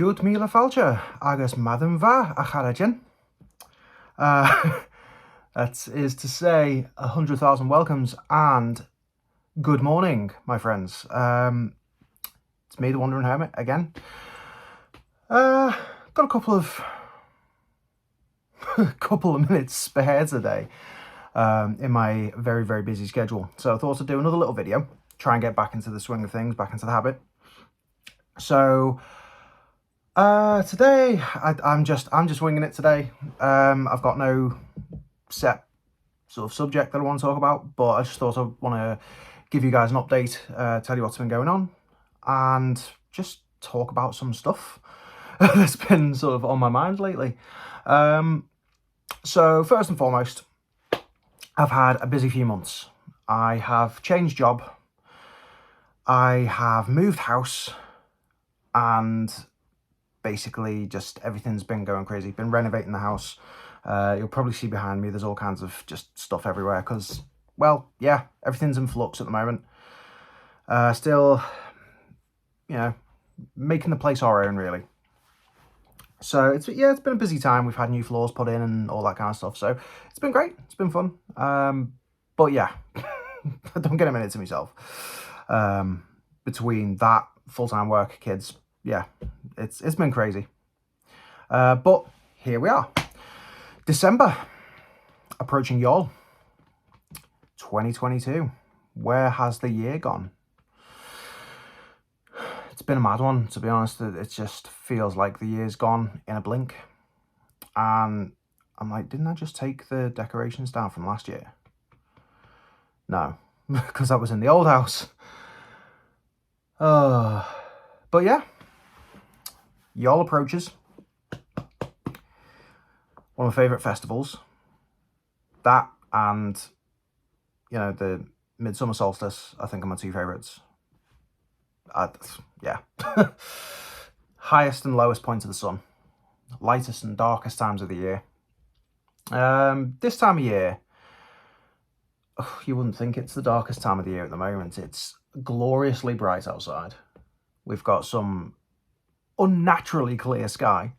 Cute míle fáilte agus madam va a charajin. That is to say 100,000 welcomes and good morning, my friends. It's me, the Wandering Hermit, again. Got a couple of minutes spare today in my very, very busy schedule. So I thought I'd do another little video, try and get back into the swing of things, back into the habit. So today I'm just winging it today. I've got no set sort of subject that I want to talk about, but I just thought I want to give you guys an update, tell you what's been going on, and just talk about some stuff that's been sort of on my mind lately. So first and foremost, I've had a busy few months. I have changed job, I have moved house, and basically just everything's been going crazy. Been renovating the house. You'll probably see behind me there's all kinds of just stuff everywhere because, well, yeah, everything's in flux at the moment. Still, you know, making the place our own, really. So it's been a busy time. We've had new floors put in and all that kind of stuff, so it's been great. It's been fun. But yeah, I don't get a minute to myself. Between that, full-time work, kids, yeah, it's been crazy. But here we are. December, approaching y'all. 2022. Where has the year gone? It's been a mad one, to be honest. It just feels like the year's gone in a blink. And I'm like, didn't I just take the decorations down from last year? No, because that was in the old house. But yeah, y'all approaches. One of my favourite festivals. That and, you know, the Midsummer Solstice, I think are my two favourites. Yeah. Highest and lowest points of the sun. Lightest and darkest times of the year. This time of year, you wouldn't think it's the darkest time of the year at the moment. It's gloriously bright outside. We've got some unnaturally clear sky.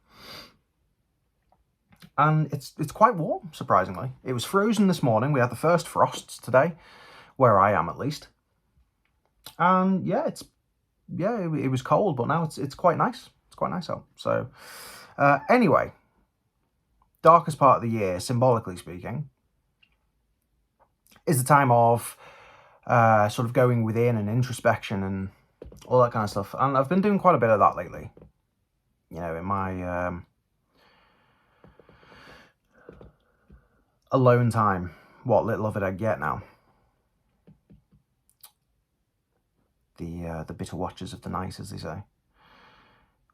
And it's quite warm, surprisingly. It was frozen this morning. We had the first frosts today, where I am at least. And yeah, it was cold, but now it's quite nice. It's quite nice out. So anyway, darkest part of the year, symbolically speaking, is the time of sort of going within and introspection and all that kind of stuff. And I've been doing quite a bit of that lately. You know, in my alone time, what little of it I get now. The bitter watches of the night, as they say.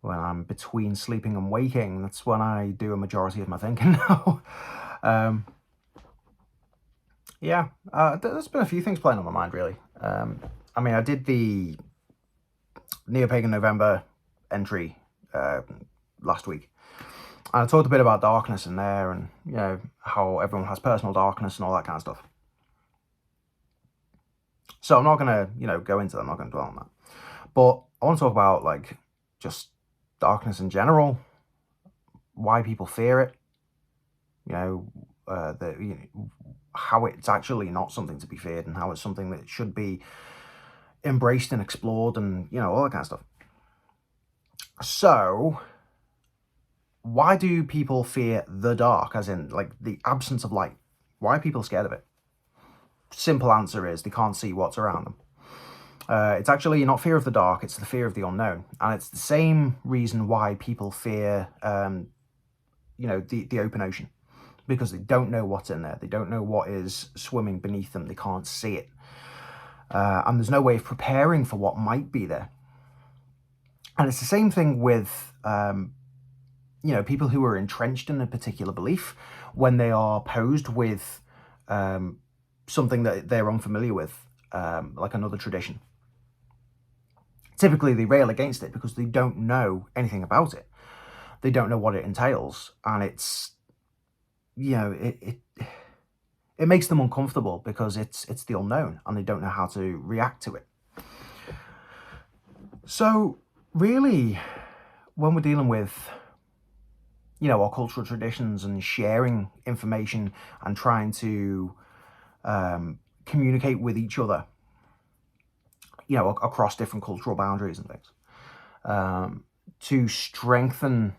When I'm between sleeping and waking, that's when I do a majority of my thinking now. Yeah, there's been a few things playing on my mind, really. I mean, I did the Pagan November entry last week. And I talked a bit about darkness in there and, you know, how everyone has personal darkness and all that kind of stuff. So I'm not going to, you know, go into that. I'm not going to dwell on that. But I want to talk about, like, just darkness in general, why people fear it, you know, how it's actually not something to be feared and how it's something that should be embraced and explored and, you know, all that kind of stuff. So why do people fear the dark, as in, like, the absence of light? Why are people scared of it? Simple answer is they can't see what's around them. It's actually not fear of the dark, it's the fear of the unknown. And it's the same reason why people fear, you know, the open ocean. Because they don't know what's in there. They don't know what is swimming beneath them. They can't see it. And there's no way of preparing for what might be there. And it's the same thing with you know, people who are entrenched in a particular belief when they are posed with something that they're unfamiliar with, like another tradition. Typically, they rail against it because they don't know anything about it. They don't know what it entails, and it's, you know, it makes them uncomfortable because it's the unknown, and they don't know how to react to it. So, really, when we're dealing with, you know, our cultural traditions and sharing information and trying to communicate with each other, you know, across different cultural boundaries and things, to strengthen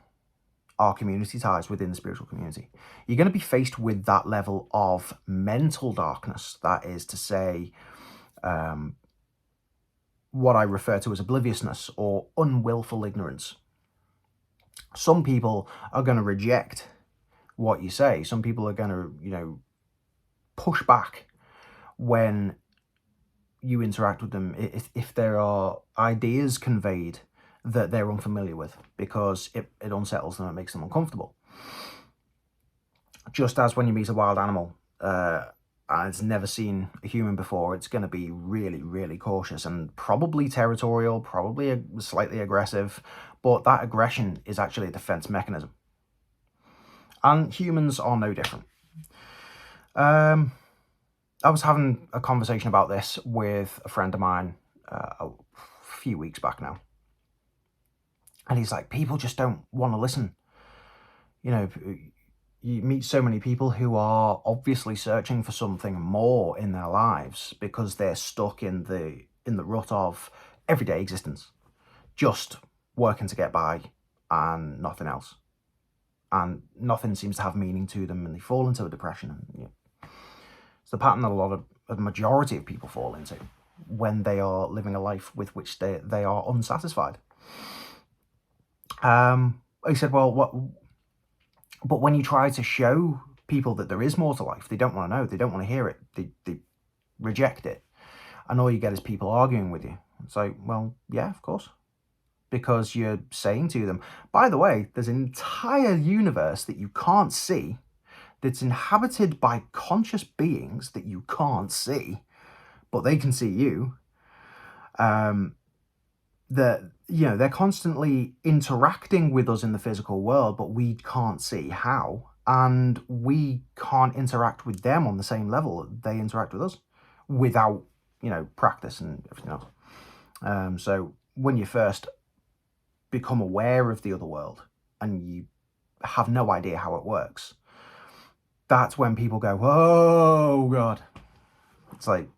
our community ties within the spiritual community, you're going to be faced with that level of mental darkness. That is to say, what I refer to as obliviousness or unwillful ignorance. Some people are going to reject what you say. Some people are going to, you know, push back when you interact with them if there are ideas conveyed that they're unfamiliar with, because it unsettles them, it makes them uncomfortable. Just as when you meet a wild animal and it's never seen a human before, it's going to be really, really cautious and probably territorial, probably slightly aggressive, but that aggression is actually a defense mechanism. And humans are no different. I was having a conversation about this with a friend of mine a few weeks back now. And he's like, people just don't want to listen. You know, you meet so many people who are obviously searching for something more in their lives because they're stuck in the rut of everyday existence, just working to get by and nothing else. And nothing seems to have meaning to them, and they fall into a depression. And, you know, it's the pattern that a majority of people fall into when they are living a life with which they are unsatisfied. He said, well, but when you try to show people that there is more to life, they don't want to know, they don't want to hear it, they reject it. And all you get is people arguing with you. It's like, well, yeah, of course. Because you're saying to them, by the way, there's an entire universe that you can't see, that's inhabited by conscious beings that you can't see, but they can see you. That, you know, they're constantly interacting with us in the physical world, but we can't see how, and we can't interact with them on the same level that they interact with us without, you know, practice and everything else. So when you first become aware of the other world and you have no idea how it works, that's when people go, oh God. It's like,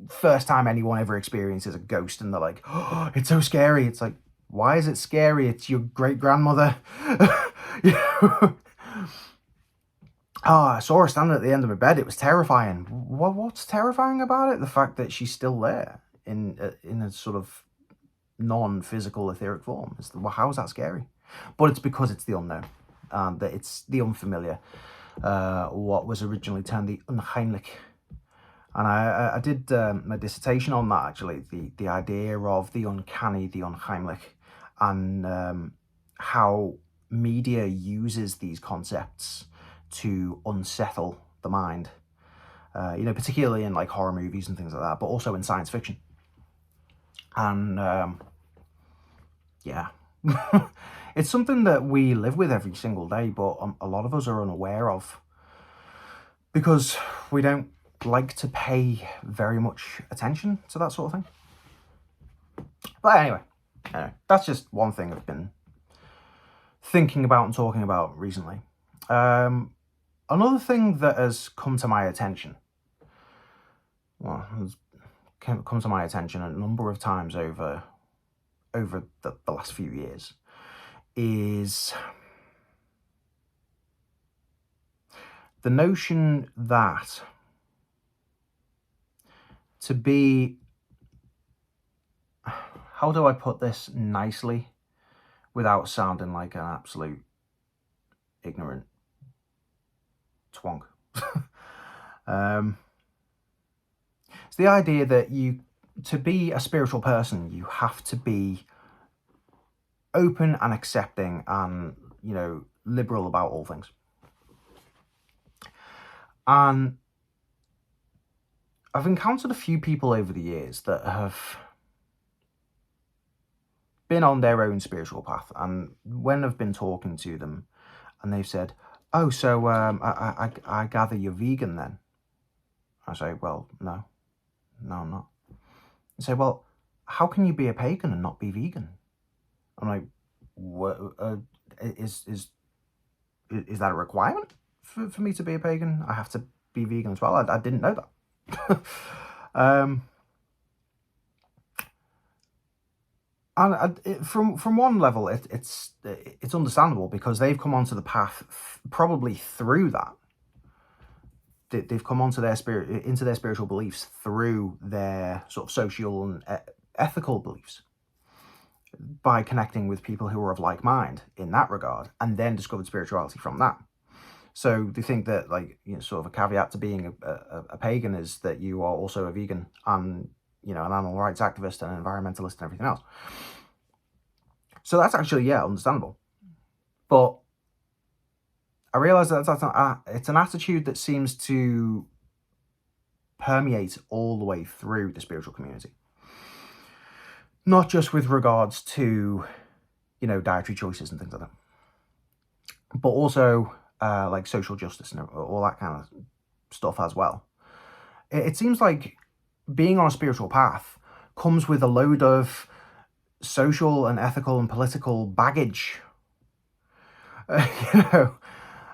first time anyone ever experiences a ghost and they're like, oh, it's so scary. It's like, why is it scary? It's your great grandmother. Oh, I saw her standing at the end of my bed. It was terrifying. What's terrifying about it? The fact that she's still there in a sort of non-physical etheric form. Well, how is that scary? But it's because it's the unknown, that it's the unfamiliar, what was originally termed the unheimlich. And I did my dissertation on that, actually, the idea of the uncanny, the unheimlich, and how media uses these concepts to unsettle the mind, you know, particularly in like horror movies and things like that, but also in science fiction. And yeah, it's something that we live with every single day, but a lot of us are unaware of because we don't like to pay very much attention to that sort of thing. But anyway, that's just one thing I've been thinking about and talking about recently. Another thing that has come to my attention, has come to my attention a number of times over the last few years, is the notion that to be, how do I put this nicely without sounding like an absolute ignorant twonk? It's the idea that to be a spiritual person, you have to be open and accepting and, you know, liberal about all things. And I've encountered a few people over the years that have been on their own spiritual path, and when I've been talking to them and they've said, oh, so I gather you're vegan then? I say, well, no, I'm not. They say, well, how can you be a pagan and not be vegan? I'm like, what is that a requirement for me to be a pagan? I have to be vegan as well. I didn't know that. From one level, it's understandable because they've come onto the path probably through that. They've come onto into their spiritual beliefs through their sort of social and ethical beliefs, by connecting with people who are of like mind in that regard, and then discovered spirituality from that. So they think that, like, sort of a caveat to being a pagan is that you are also a vegan and, an animal rights activist and an environmentalist and everything else. So that's actually, yeah, understandable. But I realize that it's an attitude that seems to permeate all the way through the spiritual community. Not just with regards to, dietary choices and things like that, but also like social justice and all that kind of stuff as well. It seems like being on a spiritual path comes with a load of social and ethical and political baggage.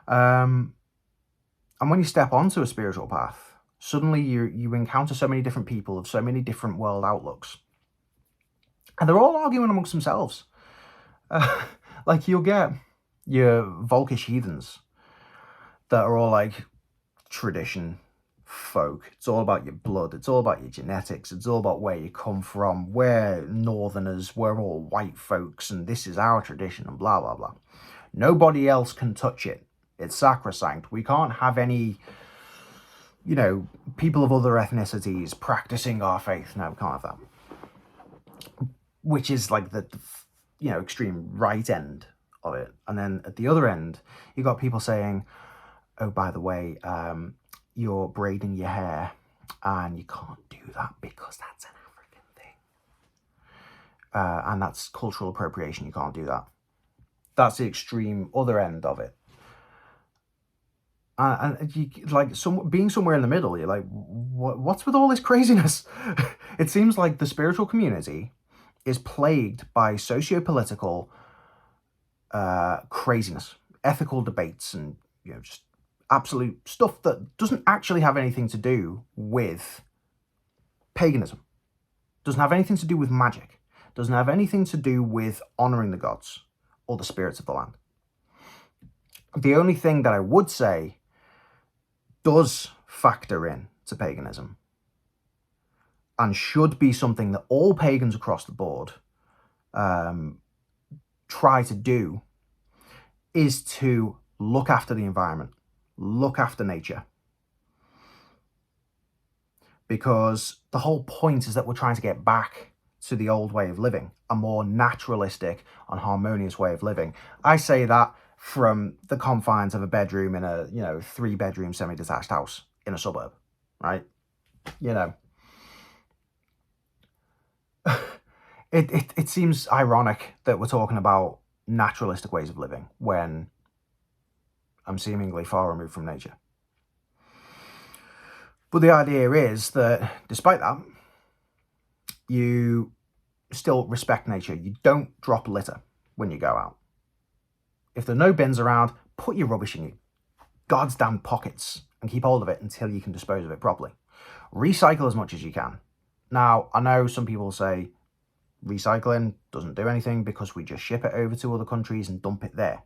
And when you step onto a spiritual path, suddenly you encounter so many different people of so many different world outlooks, and they're all arguing amongst themselves. Like, you'll get your Volkish heathens that are all like, tradition, folk, it's all about your blood, it's all about your genetics, it's all about where you come from, we're northerners, we're all white folks, and this is our tradition, and blah blah blah. Nobody else can touch it. It's sacrosanct. We can't have any, people of other ethnicities practicing our faith. No, we can't have that. Which is like the extreme right end of it. And then at the other end, you got people saying, oh, by the way, you're braiding your hair and you can't do that because that's an African thing. And that's cultural appropriation. You can't do that. That's the extreme other end of it. And you, like, being somewhere in the middle, you're like, what's with all this craziness? It seems like the spiritual community is plagued by socio-political craziness, ethical debates, and just absolute stuff that doesn't actually have anything to do with paganism, doesn't have anything to do with magic, doesn't have anything to do with honoring the gods or the spirits of the land. The only thing that I would say does factor in to paganism, and should be something that all pagans across the board try to do, is to look after the environment, look after nature. Because the whole point is that we're trying to get back to the old way of living, a more naturalistic and harmonious way of living. I say that from the confines of a bedroom in a 3-bedroom semi-detached house in a suburb, right? It seems ironic that we're talking about naturalistic ways of living when I'm seemingly far removed from nature. But the idea is that despite that, you still respect nature. You don't drop litter when you go out. If there are no bins around, put your rubbish in your God's damn pockets and keep hold of it until you can dispose of it properly. Recycle as much as you can. Now, I know some people say recycling doesn't do anything because we just ship it over to other countries and dump it there.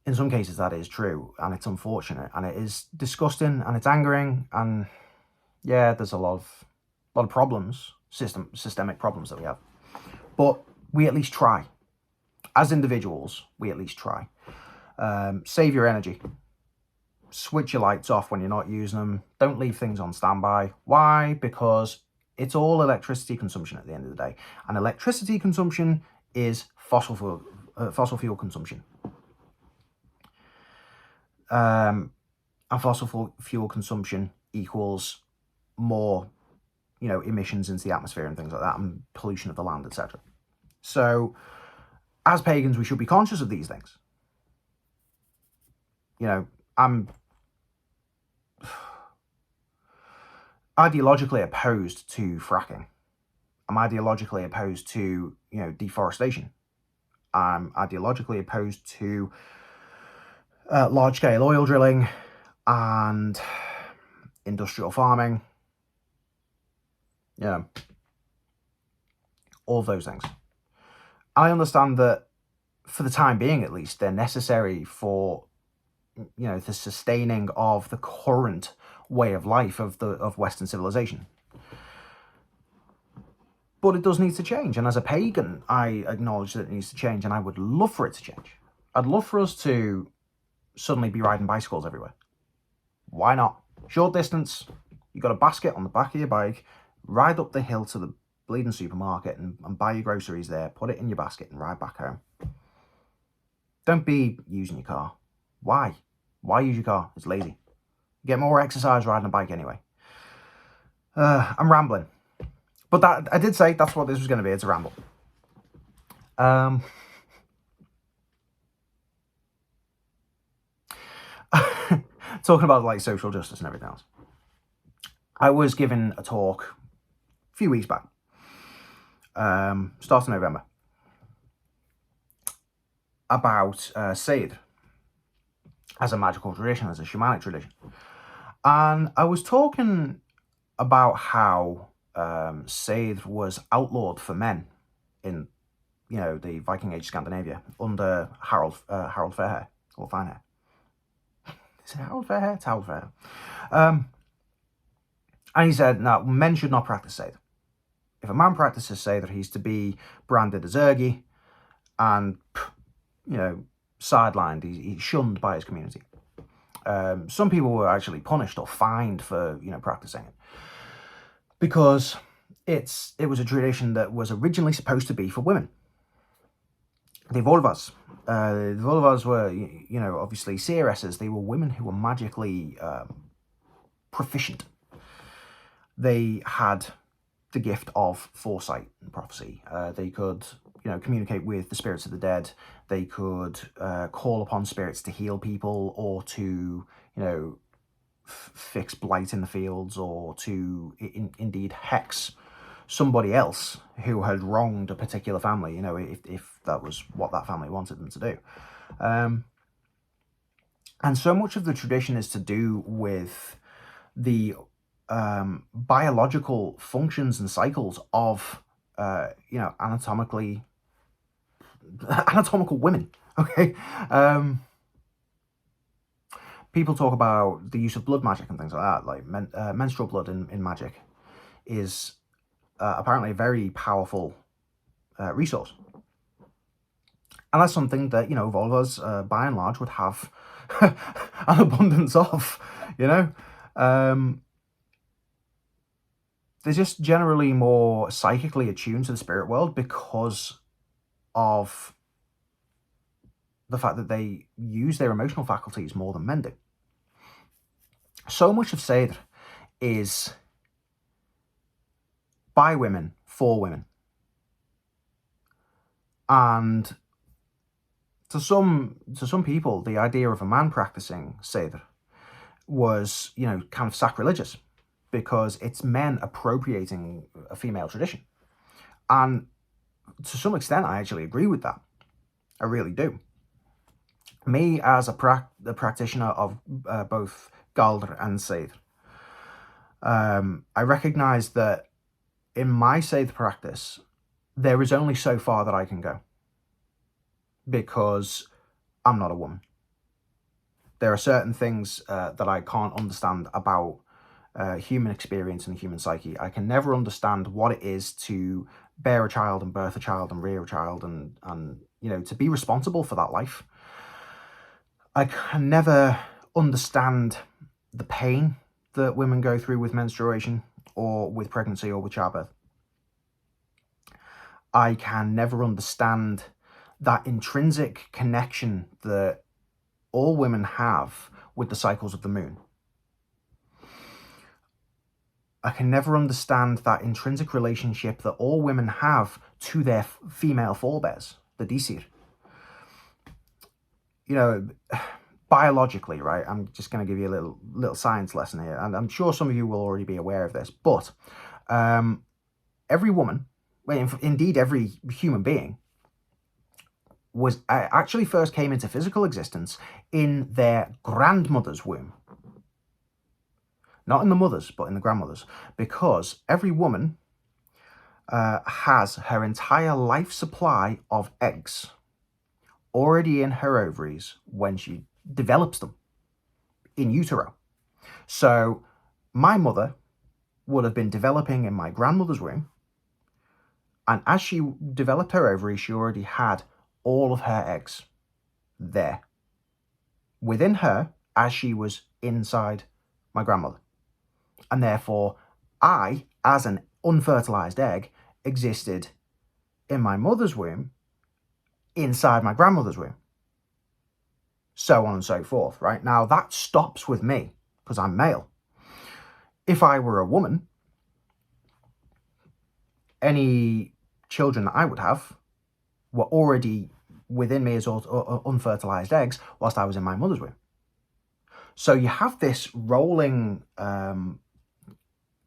In some cases that is true, and it's unfortunate, and it is disgusting, and it's angering, and yeah, there's a lot of problems, systemic problems that we have. But we at least try. As individuals, we at least try. Save your energy. Switch your lights off when you're not using them. Don't leave things on standby. Why? Because it's all electricity consumption at the end of the day. And electricity consumption is fossil fuel consumption. And fossil fuel consumption equals more, emissions into the atmosphere and things like that, and pollution of the land, etc. So, as pagans, we should be conscious of these things. I'm ideologically opposed to fracking. I'm ideologically opposed to, deforestation. I'm ideologically opposed to large-scale oil drilling and industrial farming. All of those things. I understand that for the time being, at least, they're necessary for, the sustaining of the current way of life of Western civilization. But it does need to change, and as a pagan, I acknowledge that it needs to change, and I would love for it to change. I'd love for us to suddenly be riding bicycles everywhere. Why not? Short distance, you got a basket on the back of your bike, ride up the hill to the bleeding supermarket and buy your groceries there, put it in your basket and ride back home. Don't be using your car. Why? Why use your car? It's lazy. You get more exercise riding a bike anyway. I'm rambling. But that I did say that's what this was going to be. It's a ramble. Talking about like social justice and everything else. I was given a talk a few weeks back, start of November, about Seidr as a magical tradition, as a shamanic tradition. And I was talking about how Seidr was outlawed for men in, the Viking Age Scandinavia under Harold Fairhair, or Finehair. Is it Harold Fairhair? It's Harold Fairhair. And he said, no, men should not practice Seidr. If a man practices Seidr, he's to be branded as ergi and, sidelined. He's shunned by his community. Some people were actually punished or fined for, practicing it, because it was a tradition that was originally supposed to be for women. The Volvas. The Volvas were, obviously seeresses. They were women who were magically proficient. They had the gift of foresight and prophecy. They could, communicate with the spirits of the dead. They could call upon spirits to heal people, or to, fix blight in the fields, or to indeed hex somebody else who had wronged a particular family, if that was what that family wanted them to do. And so much of the tradition is to do with the biological functions and cycles of, anatomical women. Okay. People talk about the use of blood magic and things like that, like menstrual blood in magic is apparently a very powerful resource. And that's something that, Volvas, by and large, would have an abundance of, They're just generally more psychically attuned to the spirit world because of the fact that they use their emotional faculties more than men do. So much of Seidr is by women, for women. And to some people, the idea of a man practicing Seidr was, kind of sacrilegious, because it's men appropriating a female tradition. And to some extent, I actually agree with that. I really do. Me, as the practitioner of both Galdr and Seidr, I recognise that in my Seidr practice, there is only so far that I can go, because I'm not a woman. There are certain things that I can't understand about human experience and the human psyche. I can never understand what it is to bear a child and birth a child and rear a child and to be responsible for that life. I can never understand the pain that women go through with menstruation or with pregnancy or with childbirth. I can never understand that intrinsic connection that all women have with the cycles of the moon. I can never understand that intrinsic relationship that all women have to their female forebears, the Disir. Biologically, right? I'm just going to give you a little science lesson here, and I'm sure some of you will already be aware of this, but every woman indeed every human being, was actually first came into physical existence in their grandmother's womb. Not in the mother's, but in the grandmother's. Because every woman has her entire life supply of eggs already in her ovaries when she develops them in utero. So my mother would have been developing in my grandmother's womb, and as she developed her ovaries, she already had all of her eggs there within her as she was inside my grandmother. And therefore, I, as an unfertilized egg, existed in my mother's womb inside my grandmother's womb. So on and so forth, right? Now, that stops with me because I'm male. If I were a woman, any children that I would have were already within me as unfertilized eggs whilst I was in my mother's womb. So you have this rolling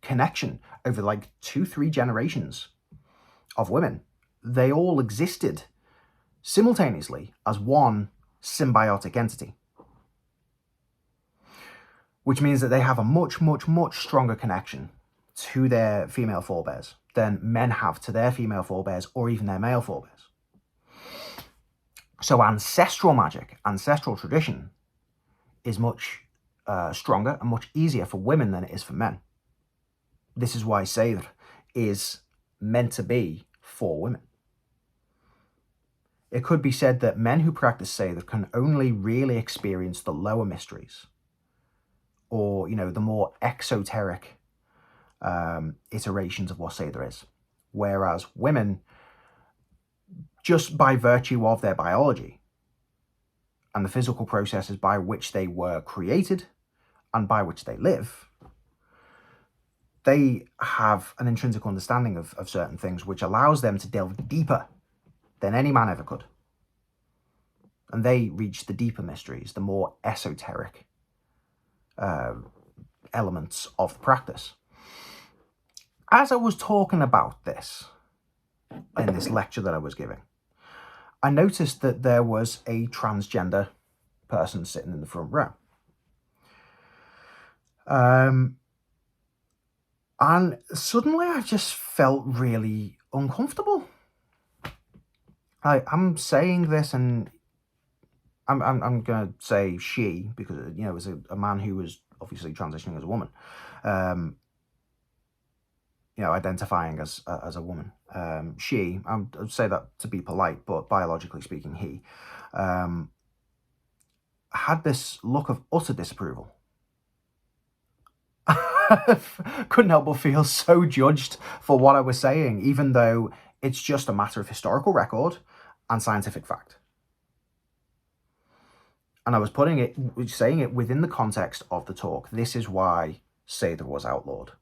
connection over like 2-3 generations of women. They all existed simultaneously as one symbiotic entity, which means that they have a much, much, much stronger connection to their female forebears than men have to their female forebears or even their male forebears. So ancestral magic, ancestral tradition is much stronger and much easier for women than it is for men. This is why Seidr is meant to be for women. It could be said that men who practice Seidr can only really experience the lower mysteries, or, the more exoteric iterations of what Seidr is. Whereas women, just by virtue of their biology and the physical processes by which they were created and by which they live, they have an intrinsic understanding of certain things which allows them to delve deeper than any man ever could. And they reach the deeper mysteries, the more esoteric elements of the practice. As I was talking about this in this lecture that I was giving, I noticed that there was a transgender person sitting in the front row. And suddenly I just felt really uncomfortable. I'm saying this, and I'm going to say she, because, it was a man who was obviously transitioning as a woman, identifying as a woman. She, I'd say that to be polite, but biologically speaking, he, had this look of utter disapproval. Couldn't help but feel so judged for what I was saying, even though it's just a matter of historical record and scientific fact. And I was saying it within the context of the talk. This is why Seidr was outlawed.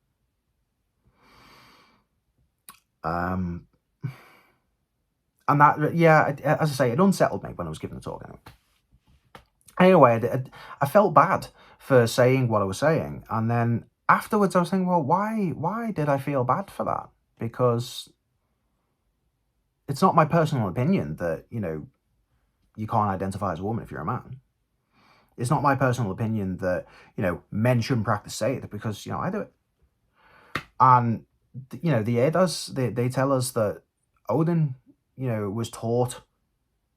And that, as I say, it unsettled me when I was giving the talk anyway. I felt bad for saying what I was saying. And then afterwards I was thinking, well, why did I feel bad for that? Because it's not my personal opinion that, you can't identify as a woman if you're a man. It's not my personal opinion that, men shouldn't practice Seidr, because, I do it. And, the Eddas, they tell us that Odin, was taught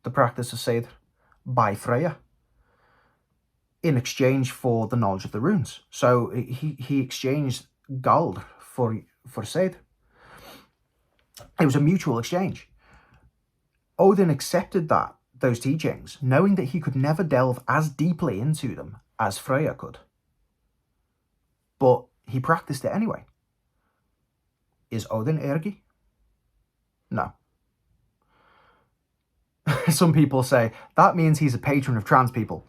the practice of Seidr by Freya in exchange for the knowledge of the runes. So he exchanged gold for Seidr. It was a mutual exchange. Odin accepted those teachings, knowing that he could never delve as deeply into them as Freya could. But he practiced it anyway. Is Odin ergi? No. Some people say, that means he's a patron of trans people.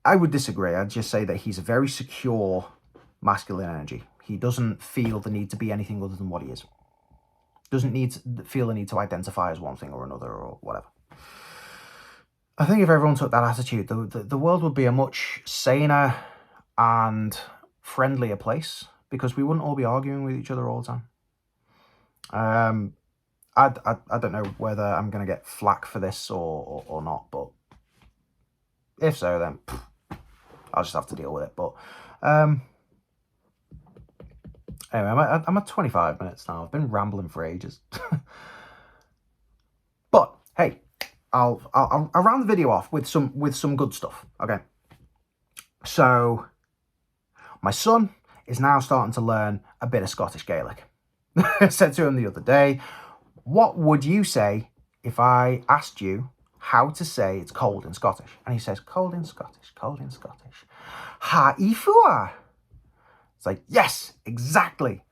I would disagree. I'd just say that he's a very secure masculine energy. He doesn't feel the need to be anything other than what he is. Doesn't feel the need to identify as one thing or another or whatever. I think if everyone took that attitude, the world would be a much saner and friendlier place, because we wouldn't all be arguing with each other all the time. I don't know whether I'm going to get flack for this or not, but if so, then I'll just have to deal with it. But anyway, I'm at 25 minutes now. I've been rambling for ages. But hey, I'll round the video off with some good stuff. Okay. So my son is now starting to learn a bit of Scottish Gaelic. I said to him the other day, what would you say if I asked you how to say it's cold in Scottish? And he says, cold in Scottish, cold in Scottish. Ha ifua. It's like, yes, exactly.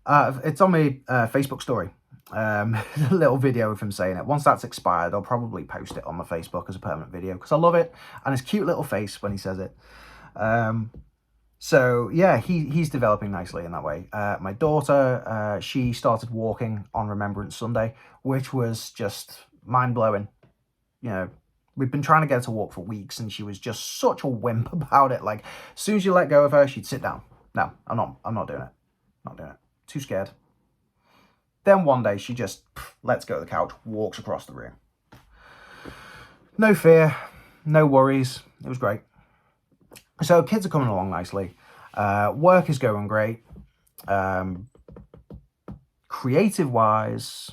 It's on my Facebook story. A little video of him saying it. Once that's expired, I'll probably post it on my Facebook as a permanent video because I love it. And his cute little face when he says it. So yeah, he's developing nicely in that way. My daughter, she started walking on Remembrance Sunday, which was just mind-blowing. You know, we've been trying to get her to walk for weeks, and she was just such a wimp about it. Like, as soon as you let go of her, she'd sit down. No, I'm not doing it. Not doing it. Too scared. Then one day she just lets go of the couch, walks across the room. No fear, no worries. It was great. So kids are coming along nicely. Work is going great. Creative-wise,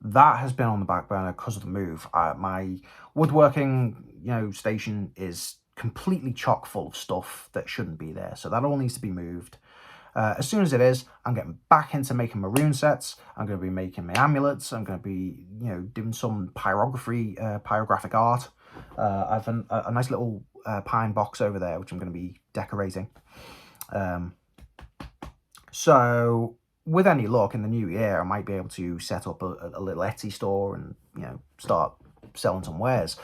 that has been on the back burner because of the move. My woodworking, station is completely chock full of stuff that shouldn't be there. So that all needs to be moved. As soon as it is, I'm getting back into making my rune sets. I'm going to be making my amulets. I'm going to be, doing some pyrographic art. I have a nice little pine box over there, which I'm going to be decorating. So with any luck in the new year, I might be able to set up a little Etsy store and, start selling some wares.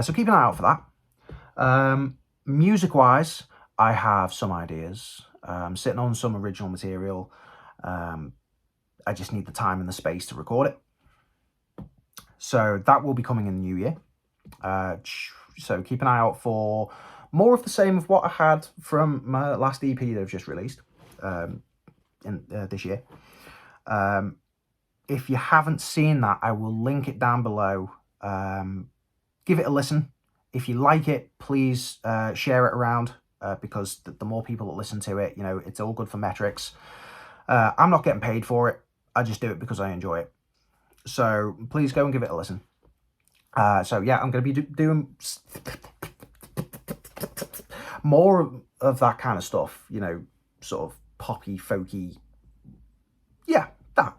So keep an eye out for that. Music-wise, I have some ideas. I'm sitting on some original material. I just need the time and the space to record it. So that will be coming in the new year. So keep an eye out for more of the same of what I had from my last EP that I've just released in this year. If you haven't seen that, I will link it down below. Give it a listen. If you like it, please share it around because the more people that listen to it, it's all good for metrics. I'm not getting paid for it. I just do it because I enjoy it. So please go and give it a listen. So yeah, I'm going to be doing more of that kind of stuff, sort of poppy, folky. Yeah, that.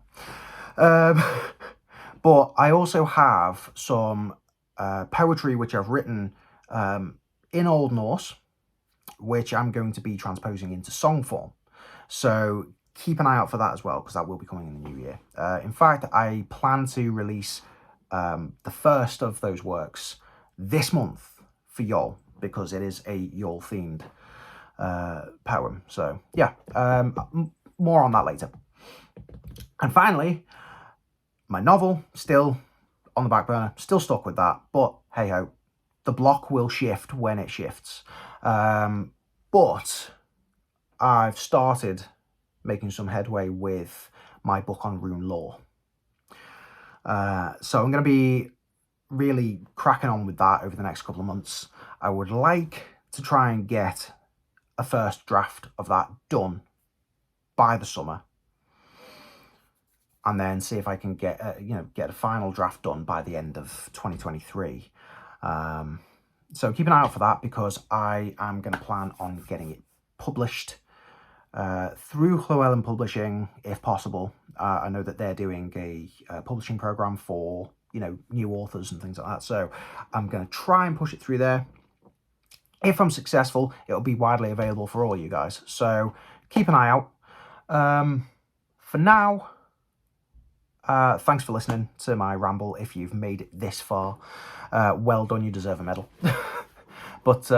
But I also have some poetry which I've written in Old Norse, which I'm going to be transposing into song form. So keep an eye out for that as well, because that will be coming in the new year. In fact, I plan to release the first of those works this month for Yol, because it is a Yol themed poem. So yeah, more on that later. And finally, my novel, still on the back burner, still stuck with that, but hey ho, the block will shift when it shifts. But I've started making some headway with my book on rune lore. So I'm going to be really cracking on with that over the next couple of months. I would like to try and get a first draft of that done by the summer, and then see if I can get a final draft done by the end of 2023. So keep an eye out for that, because I am going to plan on getting it published through Llewellyn Publishing, if possible. I know that they're doing a publishing program for new authors and things like that, so I'm going to try and push it through there. If I'm successful, it'll be widely available for all you guys, so keep an eye out. For now, thanks for listening to my ramble. If you've made it this far, well done, you deserve a medal. But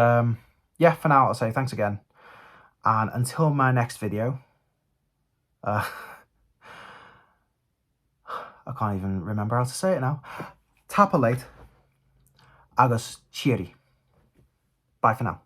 yeah, for now I'll say thanks again, and until my next video, I can't even remember how to say it now. Tapa late, agus cheery. Bye for now.